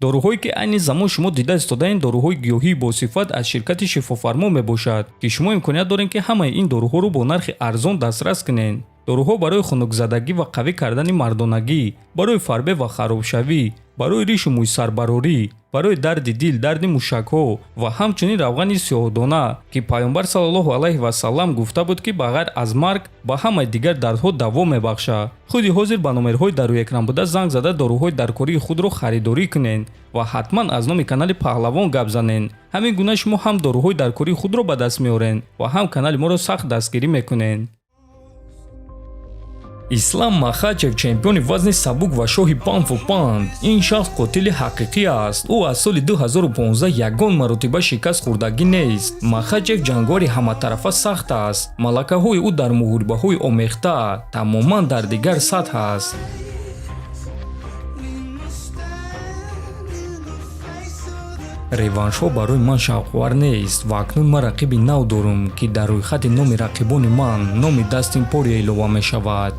доруҳое ки айни замон шумо дида истодаен доруҳои гиёҳии босифат аз ширкати шифофармо мебошад ки шумо имконият доред ки ҳамаи ин доруҳоро бо нархи арзон дастрас кунед. доруҳо барои хунукзадагӣ ва қавӣ кардани мардонагӣ, барои фарбе ва харобшавӣ, барои ришу мӯйсарбарорӣ, барои дарди дил, дарди мушакҳо ва ҳамчунин равғани сиёҳдона ки пайғамбар саллаллоҳу алайҳи васаллам гуфта буд ки ба ғайр аз марг ба ҳамаи дигар дардҳо даво мебахшад. худи ҳозир ба номерҳои дар рӯи экран буда занг зада доруҳои даркории худро харидорӣ кунед ва ҳатман аз номи канали паҳлавон гап занед. ҳамин гуна шумо ҳам доруҳои даркории худро ба даст меоред ва ҳам канали моро сахт дастгирӣ мекунед. ислам Махачев чемпиони вазни сабук ва шоҳи паунд фо паунд. ин шахс қотили ҳақиқӣ аст. ӯ аз соли 2015 ягон маротиба шикаст хӯрдагӣ нест. Махачев ҷангори ҳаматарафа сахт аст. малакаҳои ӯ дар муҳорибаҳои омехта тамоман дар дигар сатҳ аст. реваншҳо барои ман шавқовар нест ва акнун ман рақиби нав дорам ки дар рӯйхати номи рақибони ман номи Дастин Порье илова мешавад.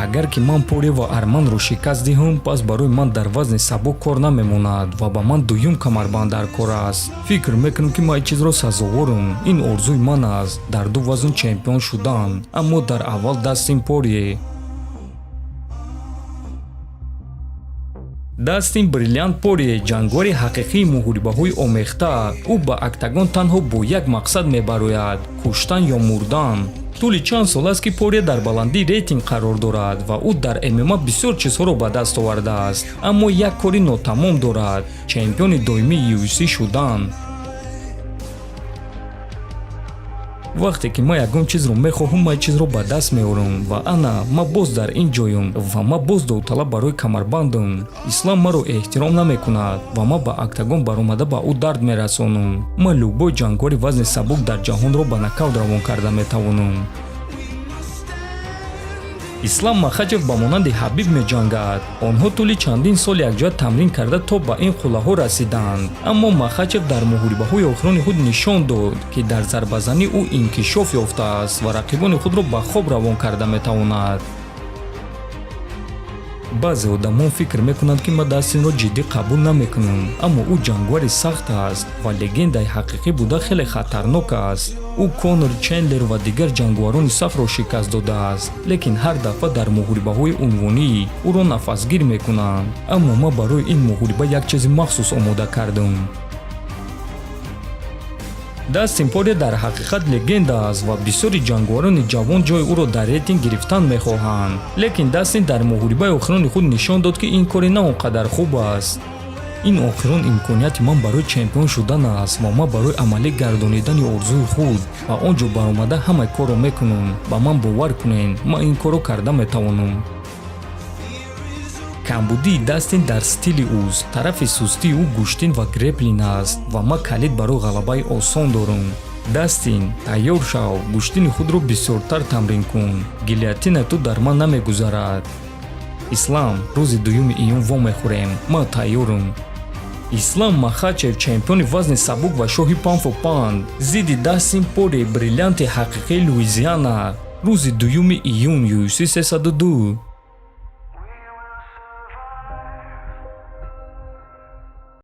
агар ки ман Порье ва Арманро шикаст диҳам, пас барои ман дар вазни сабук кор намемонад ва ба ман дуюм камарбанд дар кор аст. фикр мекунам ки ман ин чизро сазоворам. ин орзуи ман аст, дар ду вазн чемпион шудан, аммо дар аввал Дастин Порье. Дастин бриллиант Порье ҷангори ҳақиқии муҳорибаҳои омехта. ӯ ба октагон танҳо бо як мақсад мебарояд: куштан ё мурдан. тӯли чанд сол аст ки Порье дар баландии рейтинг қарор дорад ва ӯ дар ММА бисёр чизҳоро ба даст овардааст, аммо як кори нотамом дорад: чемпиони доимии UFC шудан. вақте ки ман ягон чизро мехоҳам, ман чизро ба даст меорам ва ана ман боз дар ин ҷоям ва ман боз довталаб барои камарбандам. ислам маро эҳтиром намекунад ва ман ба октагон баромада ба ӯ дард мерасонам. ман любой ҷангори вазни сабук дар ҷаҳонро ба нокаут равон карда метавонам. ислам Махачев ба монанди Ҳабиб меҷангад. онҳо тӯли чандин сол якҷоя тамрин карда то ба ин қуллаҳо расиданд, аммо Махачев дар муҳорибаҳои охирони худ нишон дод ки дар зарбазанӣ ӯ инкишоф ёфтааст ва рақибони худро ба хоб равон карда метавонад. баъзе одамон фикр мекунанд ки ман Дастинро ҷиддӣ қабул намекунам, аммо ӯ ҷангори сахт аст ва легендаи ҳақиқӣ буда хеле хатарнок аст. ӯ Конор, Чендлер ва дигар ҷангуарони сахтро шикаст додааст, лекин ҳар дафъа дар муҳорибаҳои унвонӣ ӯро нафасгир мекунанд. аммо ман барои ин муҳориба як чизи махсус омода кардам. Дастин Порье дар ҳақиқат легенда аст ва бисёри ҷангуарони ҷавон ҷои ӯро дар рейтинг гирифтан мехоҳанд, лекин Дастин дар муҳорибаи охирони худ нишон дод ки ин кори на он қадар хуб аст. ин охирон имконияти ман барои чемпион шудан аст ва ман барои амалӣ гардонидани орзуи худ ва он ҷо баромада ҳамаи корро мекунам. ба ман бовар кунед, ман ин корро карда метавонам. камбудии Дастин дар стили ӯст. тарафи сустии ӯ гӯштин ва греплин аст ва ман калид барои ғалабаи осон дорам. Дастин, тайёр шав, гӯштини худро бисёртар тамрин кун. гильотинаи ту дар ман намегузарад. ислам, рӯзи 2 июн вомехӯрем. ман тайёрам. ислам Махачев чемпиони вазни сабук ва шоҳи паунд фо паунд зидди Дастин Порье бриллианти ҳақиқии Луизиана рӯзи 2 июн UFC 302.